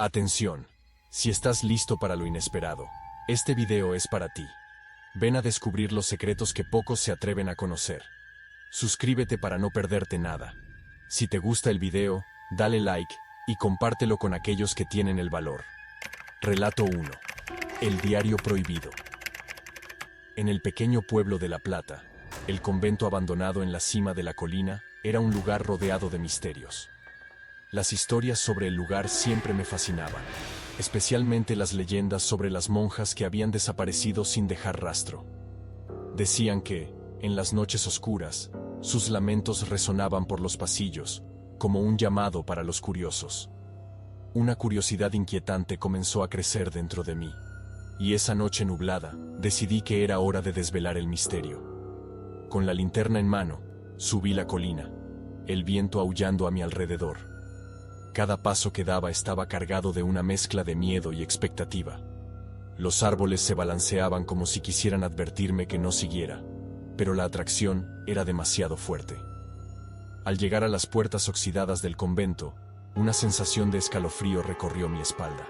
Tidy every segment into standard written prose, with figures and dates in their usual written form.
Atención, si estás listo para lo inesperado, este video es para ti. Ven a descubrir los secretos que pocos se atreven a conocer. Suscríbete para no perderte nada. Si te gusta el video, dale like y compártelo con aquellos que tienen el valor. Relato 1. El diario prohibido. En el pequeño pueblo de La Plata, el convento abandonado en la cima de la colina era un lugar rodeado de misterios. Las historias sobre el lugar siempre me fascinaban, especialmente las leyendas sobre las monjas que habían desaparecido sin dejar rastro. Decían que, en las noches oscuras, sus lamentos resonaban por los pasillos, como un llamado para los curiosos. Una curiosidad inquietante comenzó a crecer dentro de mí, y esa noche nublada, decidí que era hora de desvelar el misterio. Con la linterna en mano, subí la colina, el viento aullando a mi alrededor. Cada paso que daba estaba cargado de una mezcla de miedo y expectativa. Los árboles se balanceaban como si quisieran advertirme que no siguiera, pero la atracción era demasiado fuerte. Al llegar a las puertas oxidadas del convento, una sensación de escalofrío recorrió mi espalda.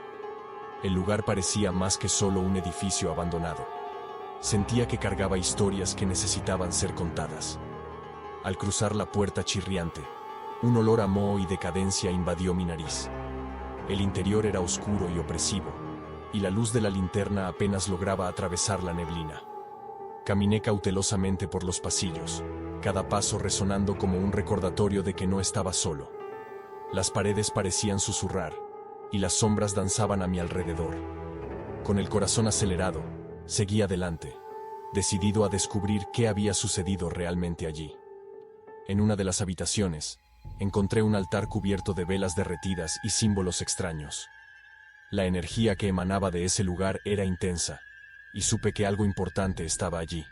El lugar parecía más que solo un edificio abandonado. Sentía que cargaba historias que necesitaban ser contadas. Al cruzar la puerta chirriante, un olor a moho y decadencia invadió mi nariz. El interior era oscuro y opresivo, y la luz de la linterna apenas lograba atravesar la neblina. Caminé cautelosamente por los pasillos, cada paso resonando como un recordatorio de que no estaba solo. Las paredes parecían susurrar, y las sombras danzaban a mi alrededor. Con el corazón acelerado, seguí adelante, decidido a descubrir qué había sucedido realmente allí. En una de las habitaciones, encontré un altar cubierto de velas derretidas y símbolos extraños. La energía que emanaba de ese lugar era intensa, y supe que algo importante estaba allí.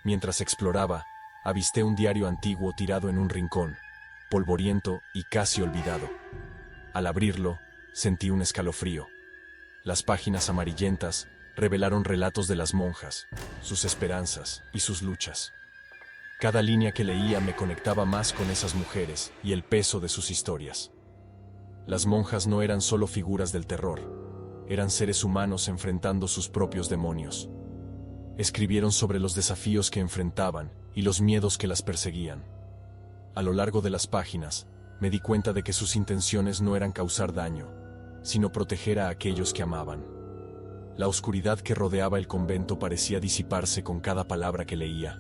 Mientras exploraba, avisté un diario antiguo tirado en un rincón, polvoriento y casi olvidado. Al abrirlo, sentí un escalofrío. Las páginas amarillentas revelaron relatos de las monjas, sus esperanzas y sus luchas. Cada línea que leía me conectaba más con esas mujeres y el peso de sus historias. Las monjas no eran solo figuras del terror, eran seres humanos enfrentando sus propios demonios. Escribieron sobre los desafíos que enfrentaban y los miedos que las perseguían. A lo largo de las páginas, me di cuenta de que sus intenciones no eran causar daño, sino proteger a aquellos que amaban. La oscuridad que rodeaba el convento parecía disiparse con cada palabra que leía.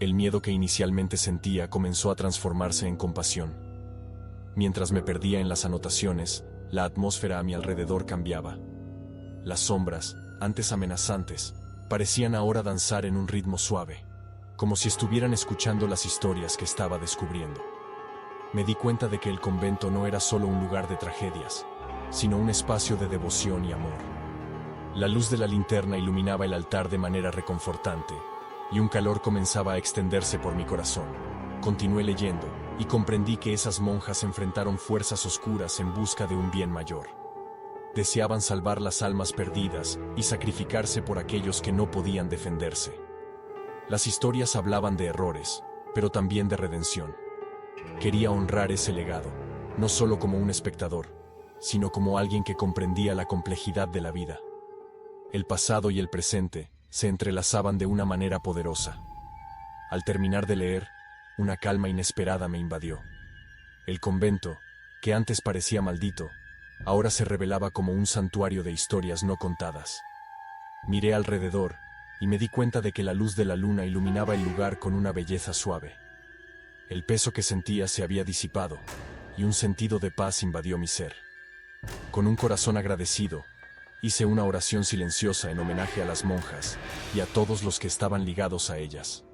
El miedo que inicialmente sentía comenzó a transformarse en compasión. Mientras me perdía en las anotaciones, la atmósfera a mi alrededor cambiaba. Las sombras, antes amenazantes, parecían ahora danzar en un ritmo suave, como si estuvieran escuchando las historias que estaba descubriendo. Me di cuenta de que el convento no era solo un lugar de tragedias, sino un espacio de devoción y amor. La luz de la linterna iluminaba el altar de manera reconfortante, y un calor comenzaba a extenderse por mi corazón. Continué leyendo, y comprendí que esas monjas enfrentaron fuerzas oscuras en busca de un bien mayor. Deseaban salvar las almas perdidas y sacrificarse por aquellos que no podían defenderse. Las historias hablaban de errores, pero también de redención. Quería honrar ese legado, no solo como un espectador, sino como alguien que comprendía la complejidad de la vida. El pasado y el presente se entrelazaban de una manera poderosa. Al terminar de leer, una calma inesperada me invadió. El convento, que antes parecía maldito, ahora se revelaba como un santuario de historias no contadas. Miré alrededor y me di cuenta de que la luz de la luna iluminaba el lugar con una belleza suave. El peso que sentía se había disipado, y un sentido de paz invadió mi ser. Con un corazón agradecido, hice una oración silenciosa en homenaje a las monjas y a todos los que estaban ligados a ellas.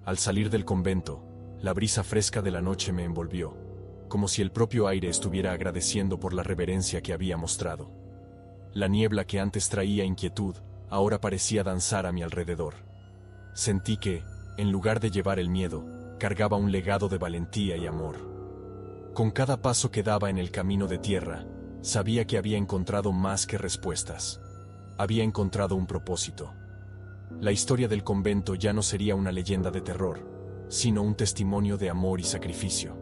Al salir del convento, la brisa fresca de la noche me envolvió, como si el propio aire estuviera agradeciendo por la reverencia que había mostrado. La niebla que antes traía inquietud, ahora parecía danzar a mi alrededor. Sentí que, en lugar de llevar el miedo, cargaba un legado de valentía y amor. Con cada paso que daba en el camino de tierra, sabía que había encontrado más que respuestas. Había encontrado un propósito. La historia del convento ya no sería una leyenda de terror, sino un testimonio de amor y sacrificio.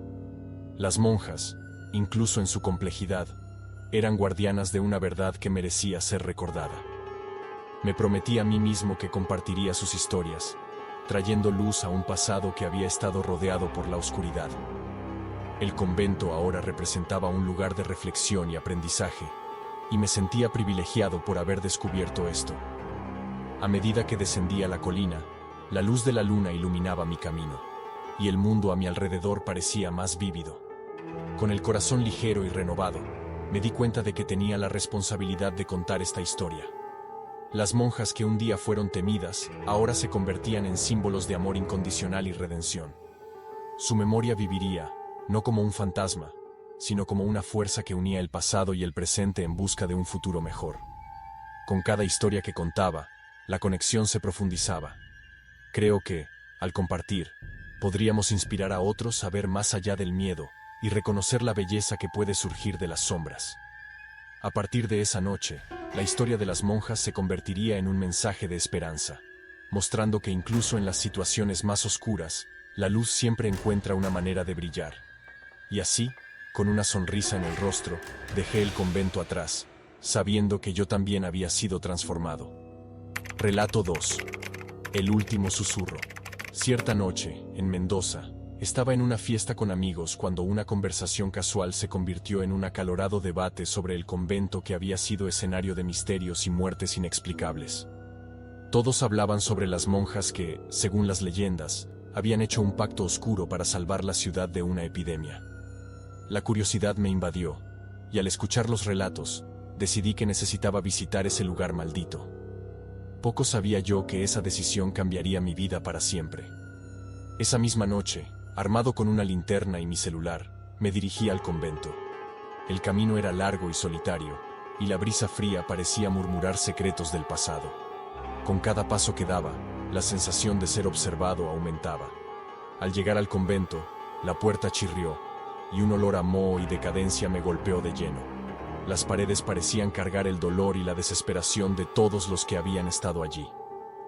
Las monjas, incluso en su complejidad, eran guardianas de una verdad que merecía ser recordada. Me prometí a mí mismo que compartiría sus historias, trayendo luz a un pasado que había estado rodeado por la oscuridad. El convento ahora representaba un lugar de reflexión y aprendizaje, y me sentía privilegiado por haber descubierto esto. A medida que descendía la colina, la luz de la luna iluminaba mi camino, y el mundo a mi alrededor parecía más vívido. Con el corazón ligero y renovado, me di cuenta de que tenía la responsabilidad de contar esta historia. Las monjas que un día fueron temidas, ahora se convertían en símbolos de amor incondicional y redención. Su memoria viviría, no como un fantasma, sino como una fuerza que unía el pasado y el presente en busca de un futuro mejor. Con cada historia que contaba, la conexión se profundizaba. Creo que, al compartir, podríamos inspirar a otros a ver más allá del miedo y reconocer la belleza que puede surgir de las sombras. A partir de esa noche, la historia de las monjas se convertiría en un mensaje de esperanza, mostrando que incluso en las situaciones más oscuras, la luz siempre encuentra una manera de brillar. Y así, con una sonrisa en el rostro, dejé el convento atrás, sabiendo que yo también había sido transformado. Relato 2. El último susurro. Cierta noche, en Mendoza, estaba en una fiesta con amigos cuando una conversación casual se convirtió en un acalorado debate sobre el convento que había sido escenario de misterios y muertes inexplicables. Todos hablaban sobre las monjas que, según las leyendas, habían hecho un pacto oscuro para salvar la ciudad de una epidemia. La curiosidad me invadió, y al escuchar los relatos, decidí que necesitaba visitar ese lugar maldito. Poco sabía yo que esa decisión cambiaría mi vida para siempre. Esa misma noche, armado con una linterna y mi celular, me dirigí al convento. El camino era largo y solitario, y la brisa fría parecía murmurar secretos del pasado. Con cada paso que daba, la sensación de ser observado aumentaba. Al llegar al convento, la puerta chirrió, y un olor a moho y decadencia me golpeó de lleno. Las paredes parecían cargar el dolor y la desesperación de todos los que habían estado allí.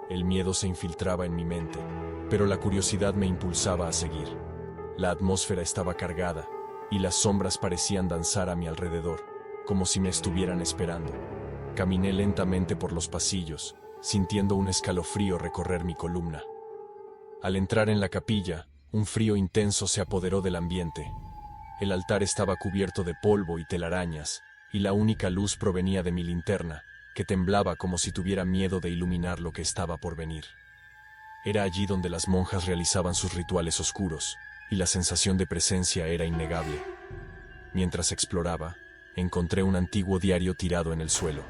El miedo se infiltraba en mi mente, pero la curiosidad me impulsaba a seguir. La atmósfera estaba cargada, y las sombras parecían danzar a mi alrededor, como si me estuvieran esperando. Caminé lentamente por los pasillos, sintiendo un escalofrío recorrer mi columna. Al entrar en la capilla, un frío intenso se apoderó del ambiente. El altar estaba cubierto de polvo y telarañas, y la única luz provenía de mi linterna, que temblaba como si tuviera miedo de iluminar lo que estaba por venir. Era allí donde las monjas realizaban sus rituales oscuros, y la sensación de presencia era innegable. Mientras exploraba, encontré un antiguo diario tirado en el suelo.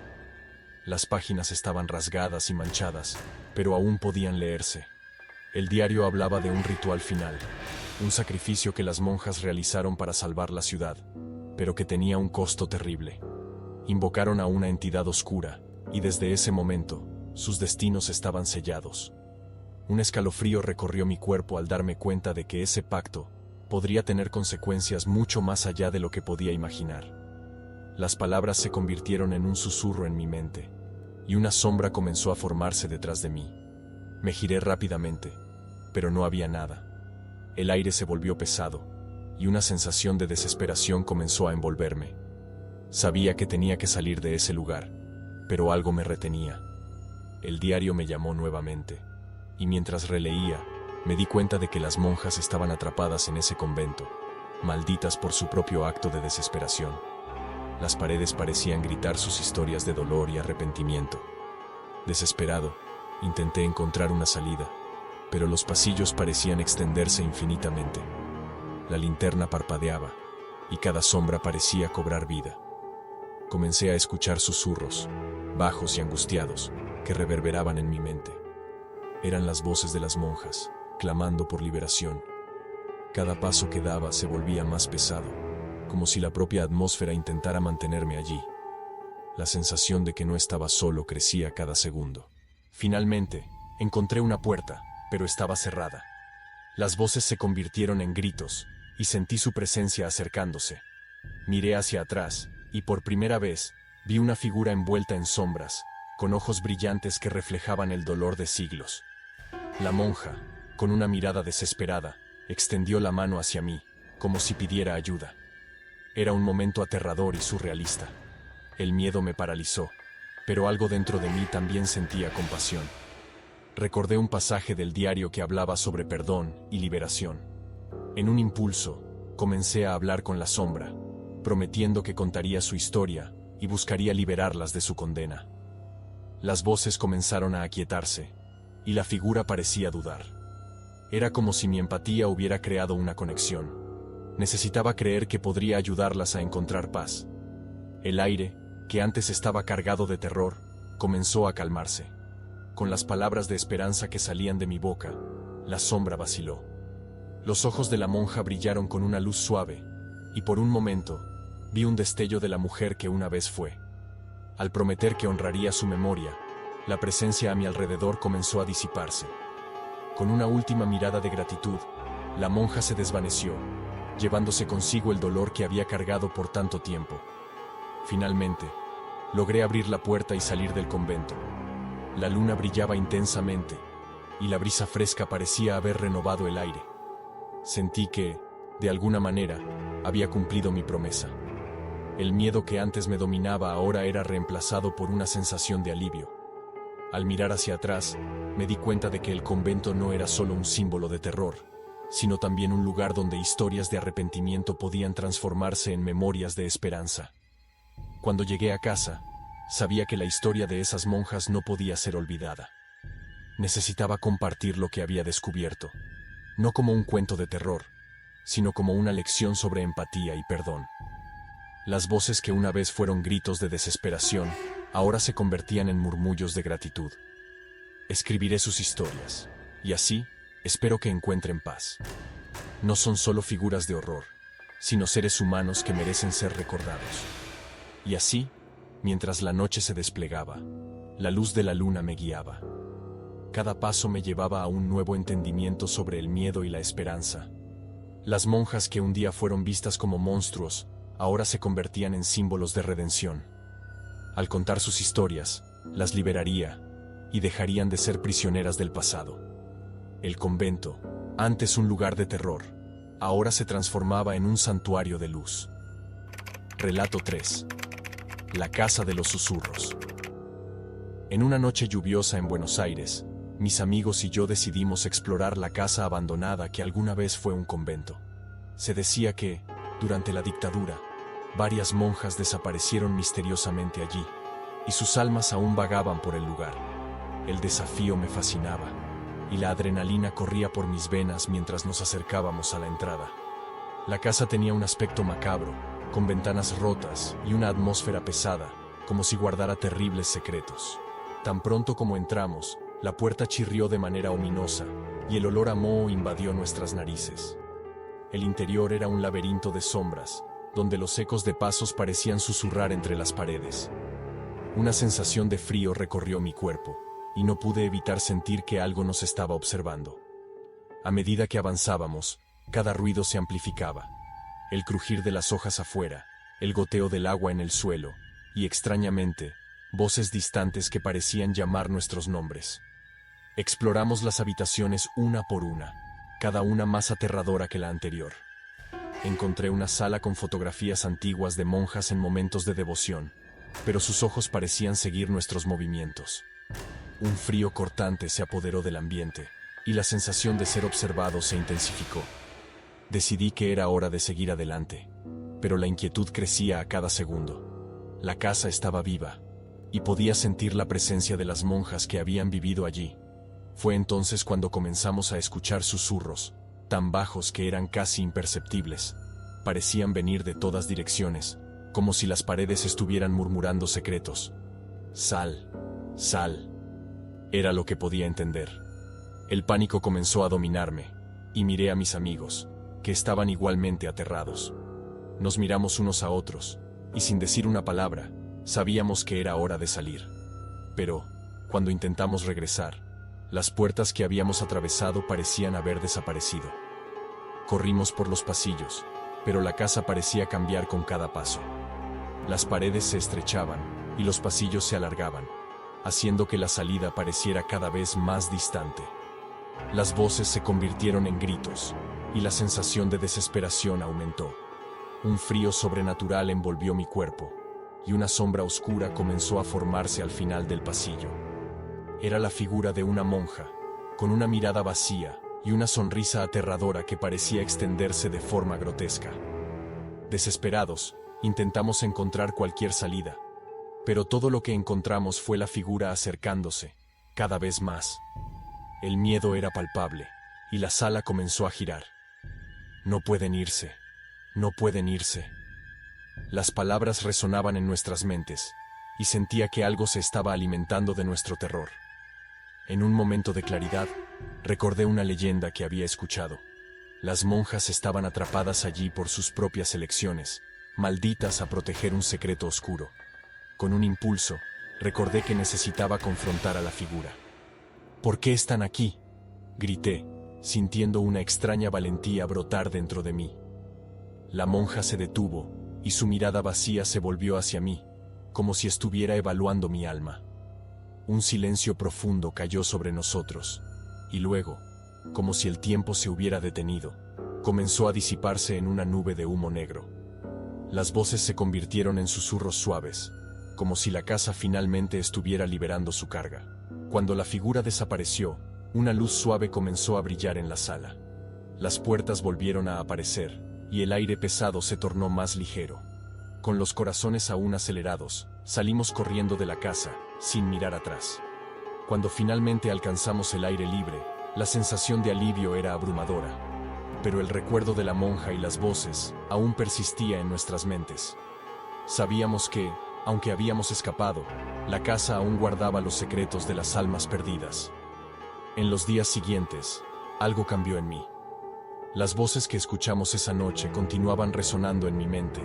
Las páginas estaban rasgadas y manchadas, pero aún podían leerse. El diario hablaba de un ritual final, un sacrificio que las monjas realizaron para salvar la ciudad, pero que tenía un costo terrible. Invocaron a una entidad oscura, y desde ese momento, sus destinos estaban sellados. Un escalofrío recorrió mi cuerpo al darme cuenta de que ese pacto podría tener consecuencias mucho más allá de lo que podía imaginar. Las palabras se convirtieron en un susurro en mi mente, y una sombra comenzó a formarse detrás de mí. Me giré rápidamente, pero no había nada. El aire se volvió pesado, y una sensación de desesperación comenzó a envolverme. Sabía que tenía que salir de ese lugar, pero algo me retenía. El diario me llamó nuevamente, y mientras releía, me di cuenta de que las monjas estaban atrapadas en ese convento, malditas por su propio acto de desesperación. Las paredes parecían gritar sus historias de dolor y arrepentimiento. Desesperado, intenté encontrar una salida, pero los pasillos parecían extenderse infinitamente. La linterna parpadeaba, y cada sombra parecía cobrar vida. Comencé a escuchar susurros, bajos y angustiados, que reverberaban en mi mente. Eran las voces de las monjas, clamando por liberación. Cada paso que daba se volvía más pesado, como si la propia atmósfera intentara mantenerme allí. La sensación de que no estaba solo crecía cada segundo. Finalmente, encontré una puerta, pero estaba cerrada. Las voces se convirtieron en gritos, y sentí su presencia acercándose. Miré hacia atrás, y por primera vez, vi una figura envuelta en sombras, con ojos brillantes que reflejaban el dolor de siglos. La monja, con una mirada desesperada, extendió la mano hacia mí, como si pidiera ayuda. Era un momento aterrador y surrealista. El miedo me paralizó, pero algo dentro de mí también sentía compasión. Recordé un pasaje del diario que hablaba sobre perdón y liberación. En un impulso, comencé a hablar con la sombra, prometiendo que contaría su historia y buscaría liberarlas de su condena. Las voces comenzaron a aquietarse, y la figura parecía dudar. Era como si mi empatía hubiera creado una conexión. Necesitaba creer que podría ayudarlas a encontrar paz. El aire, que antes estaba cargado de terror, comenzó a calmarse. Con las palabras de esperanza que salían de mi boca, la sombra vaciló. Los ojos de la monja brillaron con una luz suave, y por un momento, vi un destello de la mujer que una vez fue. Al prometer que honraría su memoria, la presencia a mi alrededor comenzó a disiparse. Con una última mirada de gratitud, la monja se desvaneció, llevándose consigo el dolor que había cargado por tanto tiempo. Finalmente, logré abrir la puerta y salir del convento. La luna brillaba intensamente, y la brisa fresca parecía haber renovado el aire. Sentí que, de alguna manera, había cumplido mi promesa. El miedo que antes me dominaba ahora era reemplazado por una sensación de alivio. Al mirar hacia atrás, me di cuenta de que el convento no era solo un símbolo de terror, sino también un lugar donde historias de arrepentimiento podían transformarse en memorias de esperanza. Cuando llegué a casa, sabía que la historia de esas monjas no podía ser olvidada. Necesitaba compartir lo que había descubierto, no como un cuento de terror, sino como una lección sobre empatía y perdón. Las voces que una vez fueron gritos de desesperación, ahora se convertían en murmullos de gratitud. Escribiré sus historias, y así, espero que encuentren paz. No son solo figuras de horror, sino seres humanos que merecen ser recordados. Y así, mientras la noche se desplegaba, la luz de la luna me guiaba. Cada paso me llevaba a un nuevo entendimiento sobre el miedo y la esperanza. Las monjas que un día fueron vistas como monstruos, ahora se convertían en símbolos de redención. Al contar sus historias, las liberaría, y dejarían de ser prisioneras del pasado. El convento, antes un lugar de terror, ahora se transformaba en un santuario de luz. Relato 3. La casa de los susurros. En una noche lluviosa en Buenos Aires, mis amigos y yo decidimos explorar la casa abandonada que alguna vez fue un convento. Se decía que, durante la dictadura, varias monjas desaparecieron misteriosamente allí, y sus almas aún vagaban por el lugar. El desafío me fascinaba, y la adrenalina corría por mis venas mientras nos acercábamos a la entrada. La casa tenía un aspecto macabro, con ventanas rotas y una atmósfera pesada, como si guardara terribles secretos. Tan pronto como entramos, la puerta chirrió de manera ominosa, y el olor a moho invadió nuestras narices. El interior era un laberinto de sombras, donde los ecos de pasos parecían susurrar entre las paredes. Una sensación de frío recorrió mi cuerpo, y no pude evitar sentir que algo nos estaba observando. A medida que avanzábamos, cada ruido se amplificaba. El crujir de las hojas afuera, el goteo del agua en el suelo, y extrañamente, voces distantes que parecían llamar nuestros nombres. Exploramos las habitaciones una por una, cada una más aterradora que la anterior. Encontré una sala con fotografías antiguas de monjas en momentos de devoción, pero sus ojos parecían seguir nuestros movimientos. Un frío cortante se apoderó del ambiente, y la sensación de ser observado se intensificó. Decidí que era hora de seguir adelante, pero la inquietud crecía a cada segundo. La casa estaba viva, y podía sentir la presencia de las monjas que habían vivido allí. Fue entonces cuando comenzamos a escuchar susurros, tan bajos que eran casi imperceptibles. Parecían venir de todas direcciones, como si las paredes estuvieran murmurando secretos. Sal, sal. Era lo que podía entender. El pánico comenzó a dominarme, y miré a mis amigos, que estaban igualmente aterrados. Nos miramos unos a otros, y sin decir una palabra, sabíamos que era hora de salir. Pero, cuando intentamos regresar, las puertas que habíamos atravesado parecían haber desaparecido. Corrimos por los pasillos, pero la casa parecía cambiar con cada paso. Las paredes se estrechaban, y los pasillos se alargaban, haciendo que la salida pareciera cada vez más distante. Las voces se convirtieron en gritos, y la sensación de desesperación aumentó. Un frío sobrenatural envolvió mi cuerpo, y una sombra oscura comenzó a formarse al final del pasillo. Era la figura de una monja, con una mirada vacía y una sonrisa aterradora que parecía extenderse de forma grotesca. Desesperados, intentamos encontrar cualquier salida, pero todo lo que encontramos fue la figura acercándose, cada vez más. El miedo era palpable, y la sala comenzó a girar. No pueden irse, no pueden irse. Las palabras resonaban en nuestras mentes, y sentía que algo se estaba alimentando de nuestro terror. En un momento de claridad, recordé una leyenda que había escuchado. Las monjas estaban atrapadas allí por sus propias elecciones, malditas a proteger un secreto oscuro. Con un impulso, recordé que necesitaba confrontar a la figura. ¿Por qué están aquí?, grité, sintiendo una extraña valentía brotar dentro de mí. La monja se detuvo, y su mirada vacía se volvió hacia mí, como si estuviera evaluando mi alma. Un silencio profundo cayó sobre nosotros, y luego, como si el tiempo se hubiera detenido, comenzó a disiparse en una nube de humo negro. Las voces se convirtieron en susurros suaves, como si la casa finalmente estuviera liberando su carga. Cuando la figura desapareció, una luz suave comenzó a brillar en la sala. Las puertas volvieron a aparecer, y el aire pesado se tornó más ligero. Con los corazones aún acelerados, salimos corriendo de la casa, sin mirar atrás. Cuando finalmente alcanzamos el aire libre, la sensación de alivio era abrumadora, pero el recuerdo de la monja y las voces aún persistía en nuestras mentes. Sabíamos que, aunque habíamos escapado, la casa aún guardaba los secretos de las almas perdidas. En los días siguientes, algo cambió en mí. Las voces que escuchamos esa noche continuaban resonando en mi mente,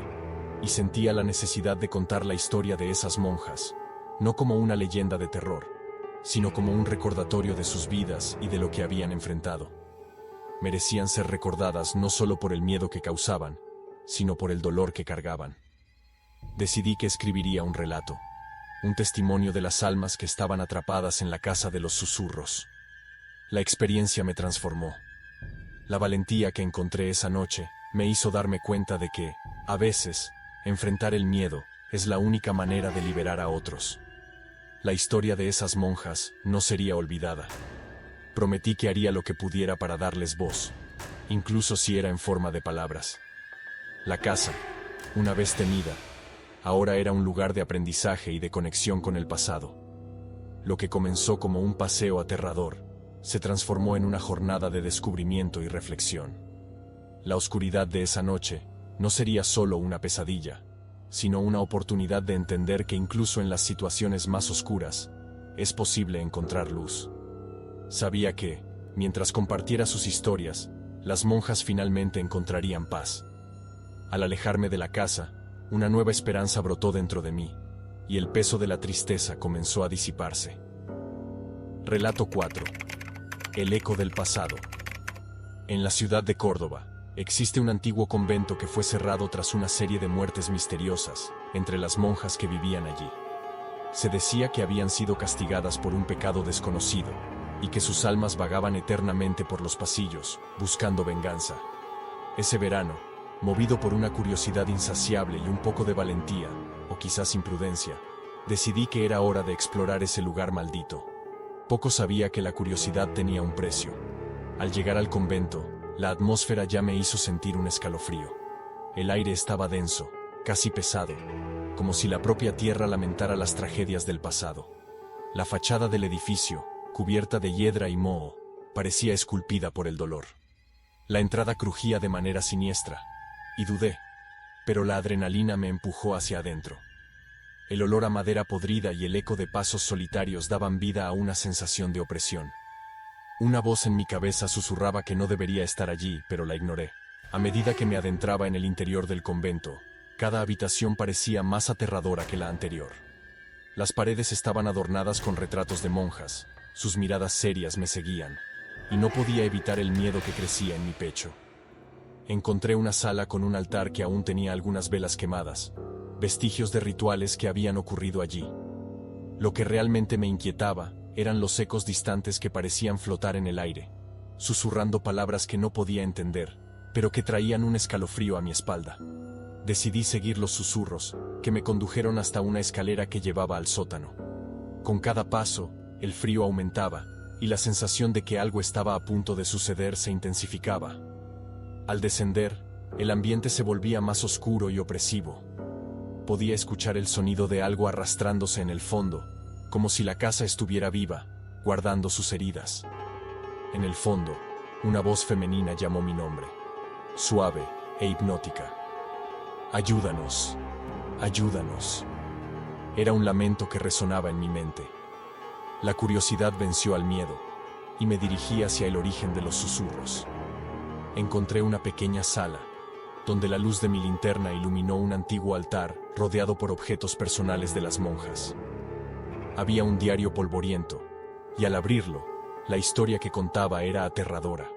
y sentía la necesidad de contar la historia de esas monjas, no como una leyenda de terror, sino como un recordatorio de sus vidas y de lo que habían enfrentado. Merecían ser recordadas no solo por el miedo que causaban, sino por el dolor que cargaban. Decidí que escribiría un relato, un testimonio de las almas que estaban atrapadas en la casa de los susurros. La experiencia me transformó. La valentía que encontré esa noche me hizo darme cuenta de que, a veces, enfrentar el miedo es la única manera de liberar a otros. La historia de esas monjas no sería olvidada. Prometí que haría lo que pudiera para darles voz, incluso si era en forma de palabras. La casa, una vez temida, ahora era un lugar de aprendizaje y de conexión con el pasado. Lo que comenzó como un paseo aterrador, se transformó en una jornada de descubrimiento y reflexión. La oscuridad de esa noche no sería solo una pesadilla, sino una oportunidad de entender que incluso en las situaciones más oscuras, es posible encontrar luz. Sabía que, mientras compartiera sus historias, las monjas finalmente encontrarían paz. Al alejarme de la casa, una nueva esperanza brotó dentro de mí, y el peso de la tristeza comenzó a disiparse. Relato 4. El eco del pasado. En la ciudad de Córdoba, existe un antiguo convento que fue cerrado tras una serie de muertes misteriosas entre las monjas que vivían allí. Se decía que habían sido castigadas por un pecado desconocido, y que sus almas vagaban eternamente por los pasillos, buscando venganza. Ese verano, movido por una curiosidad insaciable y un poco de valentía, o quizás imprudencia, decidí que era hora de explorar ese lugar maldito. Poco sabía que la curiosidad tenía un precio. Al llegar al convento, la atmósfera ya me hizo sentir un escalofrío. El aire estaba denso, casi pesado, como si la propia tierra lamentara las tragedias del pasado. La fachada del edificio, cubierta de hiedra y moho, parecía esculpida por el dolor. La entrada crujía de manera siniestra, y dudé, pero la adrenalina me empujó hacia adentro. El olor a madera podrida y el eco de pasos solitarios daban vida a una sensación de opresión. Una voz en mi cabeza susurraba que no debería estar allí, pero la ignoré. A medida que me adentraba en el interior del convento, cada habitación parecía más aterradora que la anterior. Las paredes estaban adornadas con retratos de monjas, sus miradas serias me seguían, y no podía evitar el miedo que crecía en mi pecho. Encontré una sala con un altar que aún tenía algunas velas quemadas, vestigios de rituales que habían ocurrido allí. Lo que realmente me inquietaba eran los ecos distantes que parecían flotar en el aire, susurrando palabras que no podía entender, pero que traían un escalofrío a mi espalda. Decidí seguir los susurros, que me condujeron hasta una escalera que llevaba al sótano. Con cada paso, el frío aumentaba, y la sensación de que algo estaba a punto de suceder se intensificaba. Al descender, el ambiente se volvía más oscuro y opresivo. Podía escuchar el sonido de algo arrastrándose en el fondo, como si la casa estuviera viva, guardando sus heridas. En el fondo, una voz femenina llamó mi nombre, suave e hipnótica. «Ayúdanos, ayúdanos». Era un lamento que resonaba en mi mente. La curiosidad venció al miedo, y me dirigí hacia el origen de los susurros. Encontré una pequeña sala, donde la luz de mi linterna iluminó un antiguo altar rodeado por objetos personales de las monjas. Había un diario polvoriento, y al abrirlo, la historia que contaba era aterradora.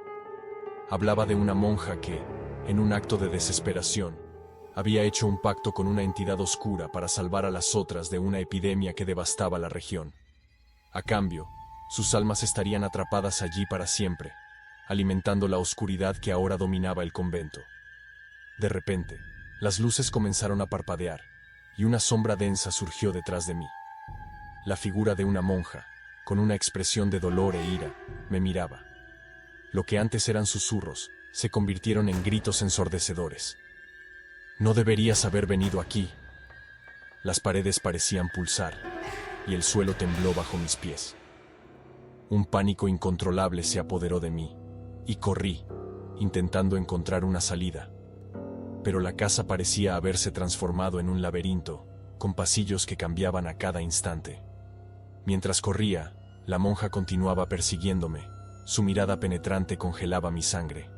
Hablaba de una monja que, en un acto de desesperación, había hecho un pacto con una entidad oscura para salvar a las otras de una epidemia que devastaba la región. A cambio, sus almas estarían atrapadas allí para siempre, alimentando la oscuridad que ahora dominaba el convento. De repente, las luces comenzaron a parpadear, y una sombra densa surgió detrás de mí. La figura de una monja, con una expresión de dolor e ira, me miraba. Lo que antes eran susurros, se convirtieron en gritos ensordecedores. «No deberías haber venido aquí». Las paredes parecían pulsar, y el suelo tembló bajo mis pies. Un pánico incontrolable se apoderó de mí, y corrí, intentando encontrar una salida. Pero la casa parecía haberse transformado en un laberinto, con pasillos que cambiaban a cada instante. Mientras corría, la monja continuaba persiguiéndome, su mirada penetrante congelaba mi sangre.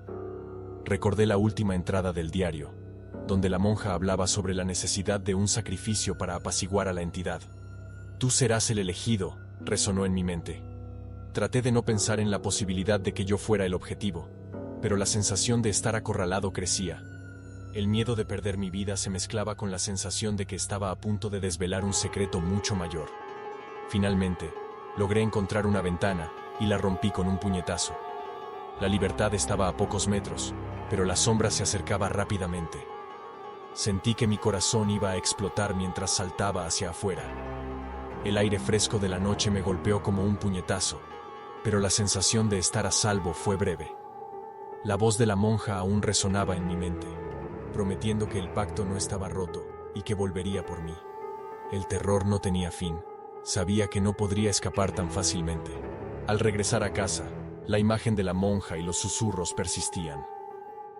Recordé la última entrada del diario, donde la monja hablaba sobre la necesidad de un sacrificio para apaciguar a la entidad. «Tú serás el elegido», resonó en mi mente. Traté de no pensar en la posibilidad de que yo fuera el objetivo, pero la sensación de estar acorralado crecía. El miedo de perder mi vida se mezclaba con la sensación de que estaba a punto de desvelar un secreto mucho mayor. Finalmente, logré encontrar una ventana y la rompí con un puñetazo. La libertad estaba a pocos metros, pero la sombra se acercaba rápidamente. Sentí que mi corazón iba a explotar mientras saltaba hacia afuera. El aire fresco de la noche me golpeó como un puñetazo, pero la sensación de estar a salvo fue breve. La voz de la monja aún resonaba en mi mente, prometiendo que el pacto no estaba roto y que volvería por mí. El terror no tenía fin. Sabía que no podría escapar tan fácilmente. Al regresar a casa, la imagen de la monja y los susurros persistían.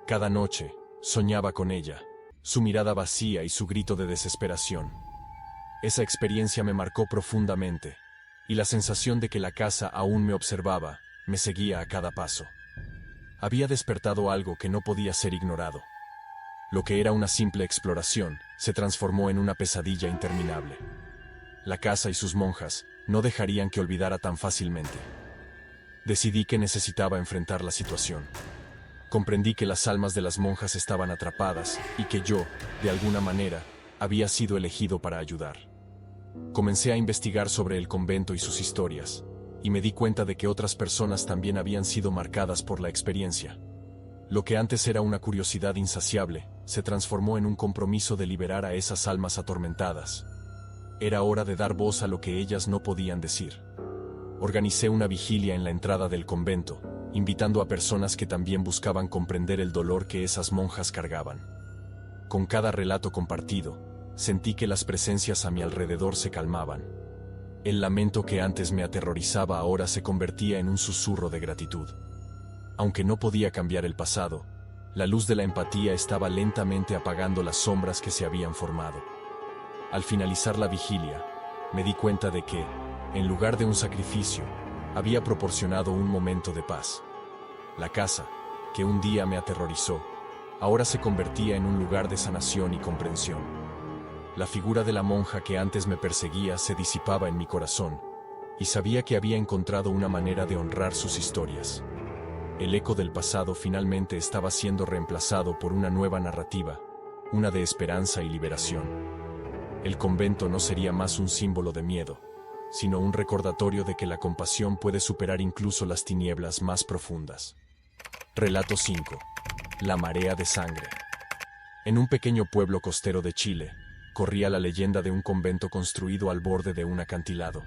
Cada noche, soñaba con ella, su mirada vacía y su grito de desesperación. Esa experiencia me marcó profundamente, y la sensación de que la casa aún me observaba, me seguía a cada paso. Había despertado algo que no podía ser ignorado. Lo que era una simple exploración, se transformó en una pesadilla interminable. La casa y sus monjas no dejarían que olvidara tan fácilmente. Decidí que necesitaba enfrentar la situación. Comprendí que las almas de las monjas estaban atrapadas y que yo, de alguna manera, había sido elegido para ayudar. Comencé a investigar sobre el convento y sus historias, y me di cuenta de que otras personas también habían sido marcadas por la experiencia. Lo que antes era una curiosidad insaciable, se transformó en un compromiso de liberar a esas almas atormentadas. Era hora de dar voz a lo que ellas no podían decir. Organicé una vigilia en la entrada del convento, invitando a personas que también buscaban comprender el dolor que esas monjas cargaban. Con cada relato compartido, sentí que las presencias a mi alrededor se calmaban. El lamento que antes me aterrorizaba ahora se convertía en un susurro de gratitud. Aunque no podía cambiar el pasado, la luz de la empatía estaba lentamente apagando las sombras que se habían formado. Al finalizar la vigilia, me di cuenta de que, en lugar de un sacrificio, había proporcionado un momento de paz. La casa, que un día me aterrorizó, ahora se convertía en un lugar de sanación y comprensión. La figura de la monja que antes me perseguía se disipaba en mi corazón, y sabía que había encontrado una manera de honrar sus historias. El eco del pasado finalmente estaba siendo reemplazado por una nueva narrativa, una de esperanza y liberación. El convento no sería más un símbolo de miedo, sino un recordatorio de que la compasión puede superar incluso las tinieblas más profundas. Relato 5. La marea de sangre. En un pequeño pueblo costero de Chile, corría la leyenda de un convento construido al borde de un acantilado.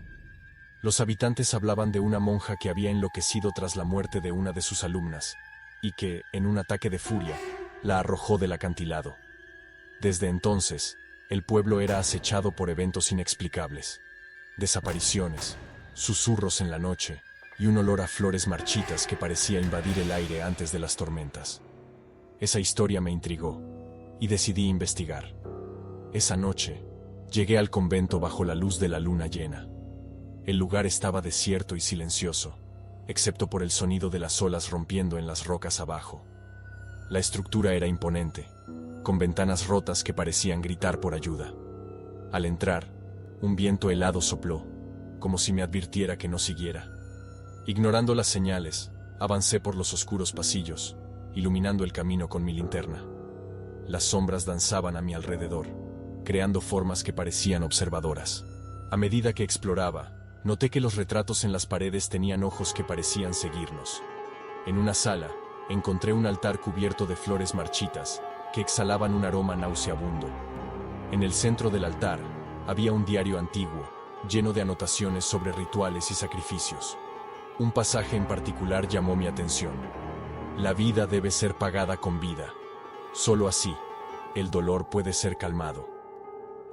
Los habitantes hablaban de una monja que había enloquecido tras la muerte de una de sus alumnas, y que, en un ataque de furia, la arrojó del acantilado. Desde entonces, el pueblo era acechado por eventos inexplicables. Desapariciones, susurros en la noche, y un olor a flores marchitas que parecía invadir el aire antes de las tormentas. Esa historia me intrigó, y decidí investigar. Esa noche, llegué al convento bajo la luz de la luna llena. El lugar estaba desierto y silencioso, excepto por el sonido de las olas rompiendo en las rocas abajo. La estructura era imponente, con ventanas rotas que parecían gritar por ayuda. Al entrar, un viento helado sopló, como si me advirtiera que no siguiera. Ignorando las señales, avancé por los oscuros pasillos, iluminando el camino con mi linterna. Las sombras danzaban a mi alrededor, creando formas que parecían observadoras. A medida que exploraba, noté que los retratos en las paredes tenían ojos que parecían seguirnos. En una sala, encontré un altar cubierto de flores marchitas, que exhalaban un aroma nauseabundo. En el centro del altar, había un diario antiguo, lleno de anotaciones sobre rituales y sacrificios. Un pasaje en particular llamó mi atención. La vida debe ser pagada con vida. Solo así, el dolor puede ser calmado.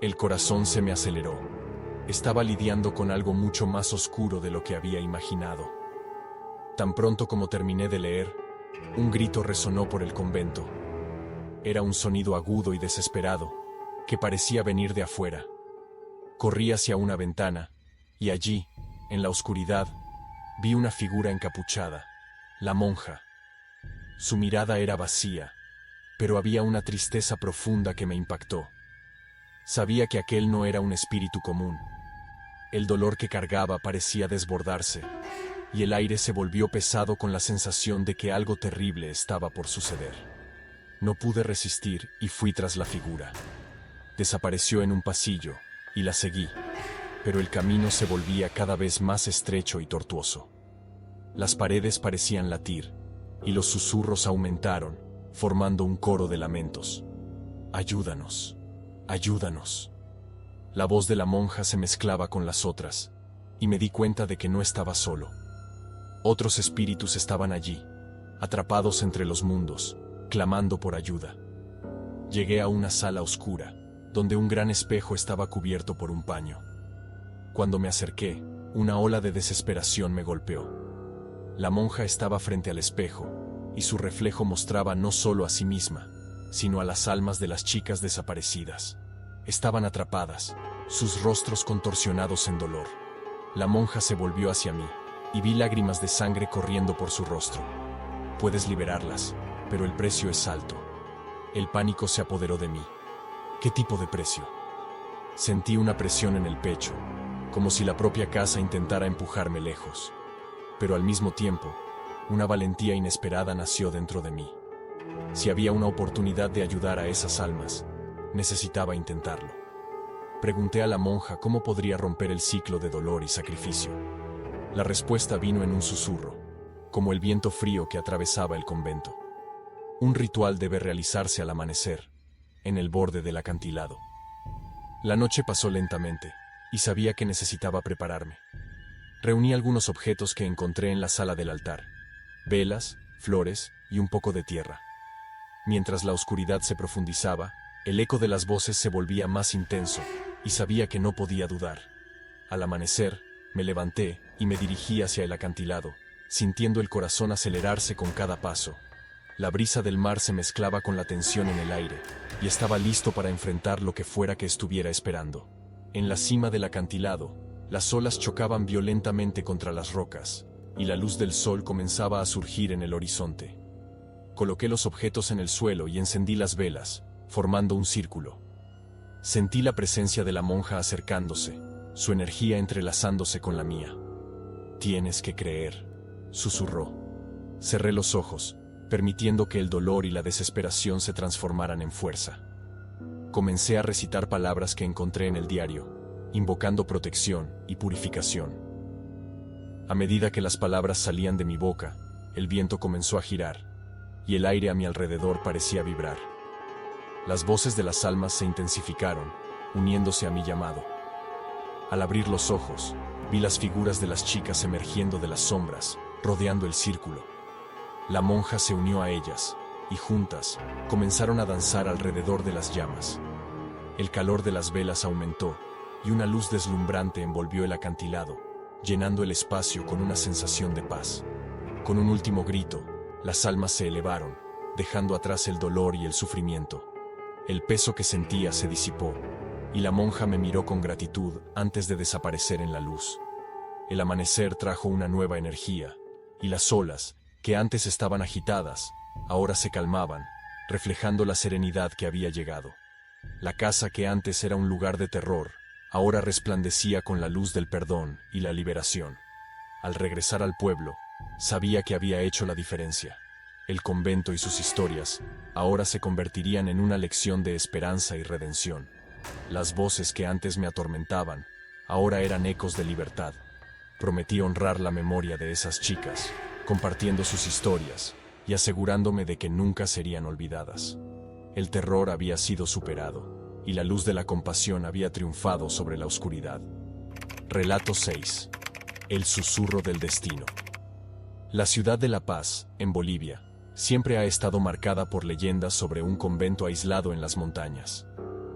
El corazón se me aceleró. Estaba lidiando con algo mucho más oscuro de lo que había imaginado. Tan pronto como terminé de leer, un grito resonó por el convento. Era un sonido agudo y desesperado, que parecía venir de afuera. Corrí hacia una ventana, y allí, en la oscuridad, vi una figura encapuchada, la monja. Su mirada era vacía, pero había una tristeza profunda que me impactó. Sabía que aquel no era un espíritu común. El dolor que cargaba parecía desbordarse, y el aire se volvió pesado con la sensación de que algo terrible estaba por suceder. No pude resistir y fui tras la figura. Desapareció en un pasillo, y la seguí, pero el camino se volvía cada vez más estrecho y tortuoso. Las paredes parecían latir, y los susurros aumentaron, formando un coro de lamentos. «Ayúdanos, ayúdanos». La voz de la monja se mezclaba con las otras, y me di cuenta de que no estaba solo. Otros espíritus estaban allí, atrapados entre los mundos, clamando por ayuda. Llegué a una sala oscura, donde un gran espejo estaba cubierto por un paño. Cuando me acerqué, una ola de desesperación me golpeó. La monja estaba frente al espejo, y su reflejo mostraba no solo a sí misma, sino a las almas de las chicas desaparecidas. Estaban atrapadas, sus rostros contorsionados en dolor. La monja se volvió hacia mí, y vi lágrimas de sangre corriendo por su rostro. «Puedes liberarlas, pero el precio es alto». El pánico se apoderó de mí. ¿Qué tipo de precio? Sentí una presión en el pecho, como si la propia casa intentara empujarme lejos. Pero al mismo tiempo, una valentía inesperada nació dentro de mí. Si había una oportunidad de ayudar a esas almas, necesitaba intentarlo. Pregunté a la monja cómo podría romper el ciclo de dolor y sacrificio. La respuesta vino en un susurro, como el viento frío que atravesaba el convento. Un ritual debe realizarse al amanecer, en el borde del acantilado. La noche pasó lentamente, y sabía que necesitaba prepararme. Reuní algunos objetos que encontré en la sala del altar: velas, flores y un poco de tierra. Mientras la oscuridad se profundizaba, el eco de las voces se volvía más intenso, y sabía que no podía dudar. Al amanecer, me levanté y me dirigí hacia el acantilado, sintiendo el corazón acelerarse con cada paso. La brisa del mar se mezclaba con la tensión en el aire, y estaba listo para enfrentar lo que fuera que estuviera esperando. En la cima del acantilado, las olas chocaban violentamente contra las rocas, y la luz del sol comenzaba a surgir en el horizonte. Coloqué los objetos en el suelo y encendí las velas, formando un círculo. Sentí la presencia de la monja acercándose, su energía entrelazándose con la mía. «Tienes que creer», susurró. Cerré los ojos, permitiendo que el dolor y la desesperación se transformaran en fuerza. Comencé a recitar palabras que encontré en el diario, invocando protección y purificación. A medida que las palabras salían de mi boca, el viento comenzó a girar, y el aire a mi alrededor parecía vibrar. Las voces de las almas se intensificaron, uniéndose a mi llamado. Al abrir los ojos, vi las figuras de las chicas emergiendo de las sombras, rodeando el círculo. La monja se unió a ellas, y juntas, comenzaron a danzar alrededor de las llamas. El calor de las velas aumentó, y una luz deslumbrante envolvió el acantilado, llenando el espacio con una sensación de paz. Con un último grito, las almas se elevaron, dejando atrás el dolor y el sufrimiento. El peso que sentía se disipó, y la monja me miró con gratitud antes de desaparecer en la luz. El amanecer trajo una nueva energía, y las olas, que antes estaban agitadas, ahora se calmaban, reflejando la serenidad que había llegado. La casa que antes era un lugar de terror, ahora resplandecía con la luz del perdón y la liberación. Al regresar al pueblo, sabía que había hecho la diferencia. El convento y sus historias ahora se convertirían en una lección de esperanza y redención. Las voces que antes me atormentaban, ahora eran ecos de libertad. Prometí honrar la memoria de esas chicas, compartiendo sus historias y asegurándome de que nunca serían olvidadas. El terror había sido superado, y la luz de la compasión había triunfado sobre la oscuridad. Relato 6. El susurro del destino. La ciudad de La Paz, en Bolivia, siempre ha estado marcada por leyendas sobre un convento aislado en las montañas.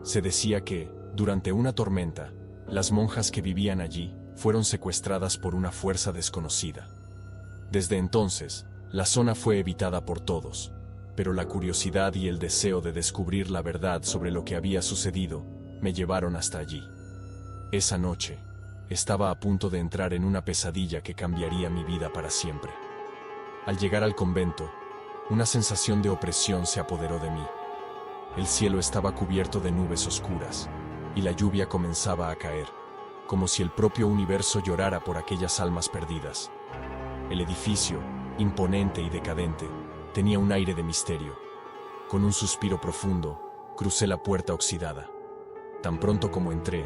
Se decía que, durante una tormenta, las monjas que vivían allí fueron secuestradas por una fuerza desconocida. Desde entonces, la zona fue evitada por todos, pero la curiosidad y el deseo de descubrir la verdad sobre lo que había sucedido me llevaron hasta allí. Esa noche, estaba a punto de entrar en una pesadilla que cambiaría mi vida para siempre. Al llegar al convento, una sensación de opresión se apoderó de mí. El cielo estaba cubierto de nubes oscuras, y la lluvia comenzaba a caer, como si el propio universo llorara por aquellas almas perdidas. El edificio, imponente y decadente, tenía un aire de misterio. Con un suspiro profundo, crucé la puerta oxidada. Tan pronto como entré,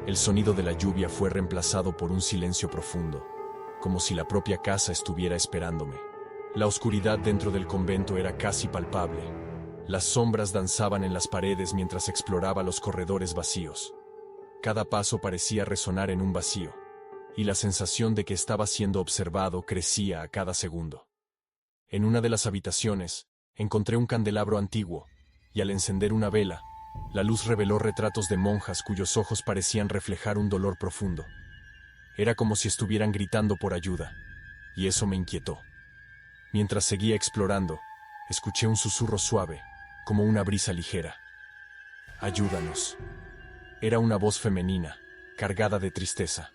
el sonido de la lluvia fue reemplazado por un silencio profundo, como si la propia casa estuviera esperándome. La oscuridad dentro del convento era casi palpable. Las sombras danzaban en las paredes mientras exploraba los corredores vacíos. Cada paso parecía resonar en un vacío, y la sensación de que estaba siendo observado crecía a cada segundo. En una de las habitaciones, encontré un candelabro antiguo, y al encender una vela, la luz reveló retratos de monjas cuyos ojos parecían reflejar un dolor profundo. Era como si estuvieran gritando por ayuda, y eso me inquietó. Mientras seguía explorando, escuché un susurro suave, como una brisa ligera. «Ayúdanos». Era una voz femenina, cargada de tristeza.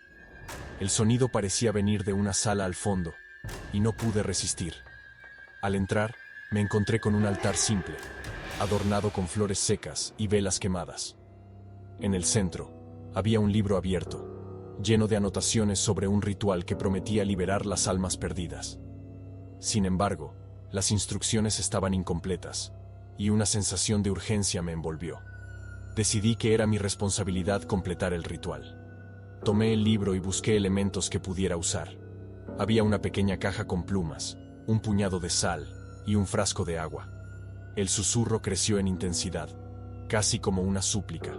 El sonido parecía venir de una sala al fondo, y no pude resistir. Al entrar, me encontré con un altar simple, adornado con flores secas y velas quemadas. En el centro, había un libro abierto, lleno de anotaciones sobre un ritual que prometía liberar las almas perdidas. Sin embargo, las instrucciones estaban incompletas, y una sensación de urgencia me envolvió. Decidí que era mi responsabilidad completar el ritual. Tomé el libro y busqué elementos que pudiera usar. Había una pequeña caja con plumas, un puñado de sal y un frasco de agua. El susurro creció en intensidad, casi como una súplica.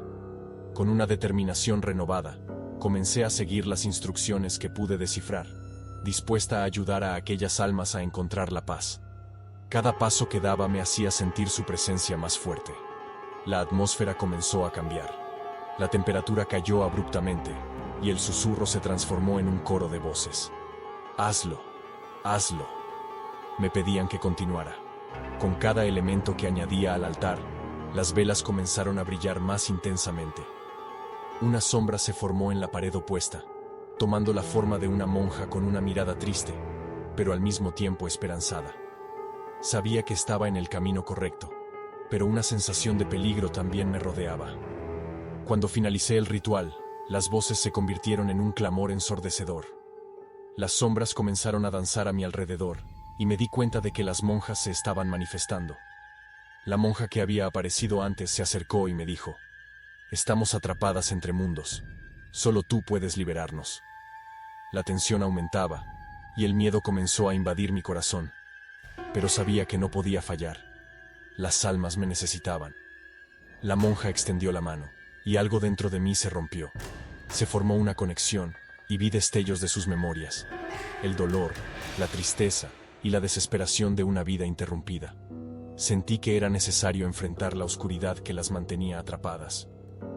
Con una determinación renovada, comencé a seguir las instrucciones que pude descifrar, dispuesta a ayudar a aquellas almas a encontrar la paz. Cada paso que daba me hacía sentir su presencia más fuerte. La atmósfera comenzó a cambiar. La temperatura cayó abruptamente, y el susurro se transformó en un coro de voces. «Hazlo, hazlo». Me pedían que continuara. Con cada elemento que añadía al altar, las velas comenzaron a brillar más intensamente. Una sombra se formó en la pared opuesta, tomando la forma de una monja con una mirada triste, pero al mismo tiempo esperanzada. Sabía que estaba en el camino correcto, pero una sensación de peligro también me rodeaba. Cuando finalicé el ritual, las voces se convirtieron en un clamor ensordecedor. Las sombras comenzaron a danzar a mi alrededor, y me di cuenta de que las monjas se estaban manifestando. La monja que había aparecido antes se acercó y me dijo: «Estamos atrapadas entre mundos. Solo tú puedes liberarnos». La tensión aumentaba, y el miedo comenzó a invadir mi corazón. Pero sabía que no podía fallar. Las almas me necesitaban. La monja extendió la mano, y algo dentro de mí se rompió. Se formó una conexión, y vi destellos de sus memorias. El dolor, la tristeza y la desesperación de una vida interrumpida. Sentí que era necesario enfrentar la oscuridad que las mantenía atrapadas.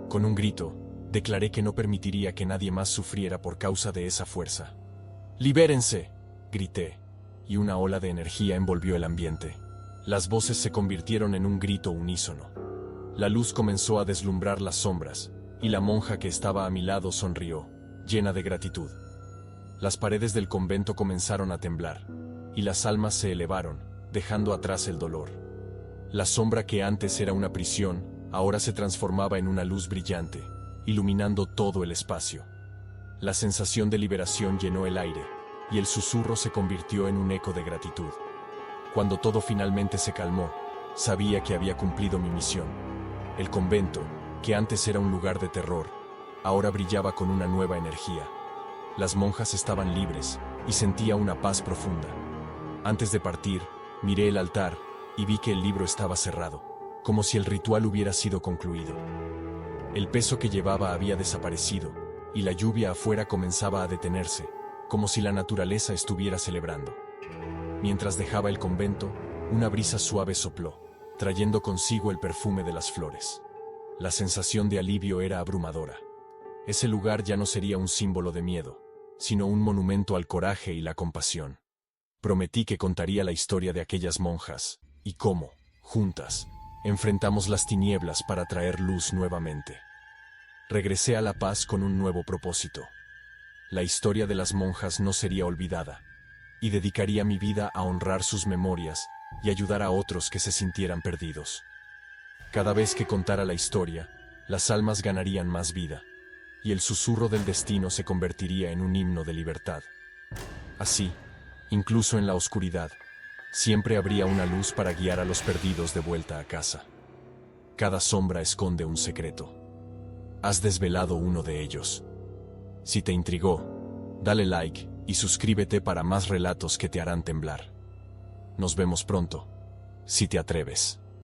Con un grito, declaré que no permitiría que nadie más sufriera por causa de esa fuerza. ¡Libérense!, grité, y una ola de energía envolvió el ambiente. Las voces se convirtieron en un grito unísono. La luz comenzó a deslumbrar las sombras, y la monja que estaba a mi lado sonrió, llena de gratitud. Las paredes del convento comenzaron a temblar, y las almas se elevaron, dejando atrás el dolor. La sombra que antes era una prisión, ahora se transformaba en una luz brillante, iluminando todo el espacio. La sensación de liberación llenó el aire, y el susurro se convirtió en un eco de gratitud. Cuando todo finalmente se calmó, sabía que había cumplido mi misión. El convento, que antes era un lugar de terror, ahora brillaba con una nueva energía. Las monjas estaban libres, y sentía una paz profunda. Antes de partir, miré el altar, y vi que el libro estaba cerrado, como si el ritual hubiera sido concluido. El peso que llevaba había desaparecido, y la lluvia afuera comenzaba a detenerse, como si la naturaleza estuviera celebrando. Mientras dejaba el convento, una brisa suave sopló, trayendo consigo el perfume de las flores. La sensación de alivio era abrumadora. Ese lugar ya no sería un símbolo de miedo, sino un monumento al coraje y la compasión. Prometí que contaría la historia de aquellas monjas, y cómo, juntas, enfrentamos las tinieblas para traer luz nuevamente. Regresé a La Paz con un nuevo propósito. La historia de las monjas no sería olvidada, y dedicaría mi vida a honrar sus memorias y ayudar a otros que se sintieran perdidos. Cada vez que contara la historia, las almas ganarían más vida, y el susurro del destino se convertiría en un himno de libertad. Así, incluso en la oscuridad, siempre habría una luz para guiar a los perdidos de vuelta a casa. Cada sombra esconde un secreto. Has desvelado uno de ellos. Si te intrigó, dale like y suscríbete para más relatos que te harán temblar. Nos vemos pronto, si te atreves.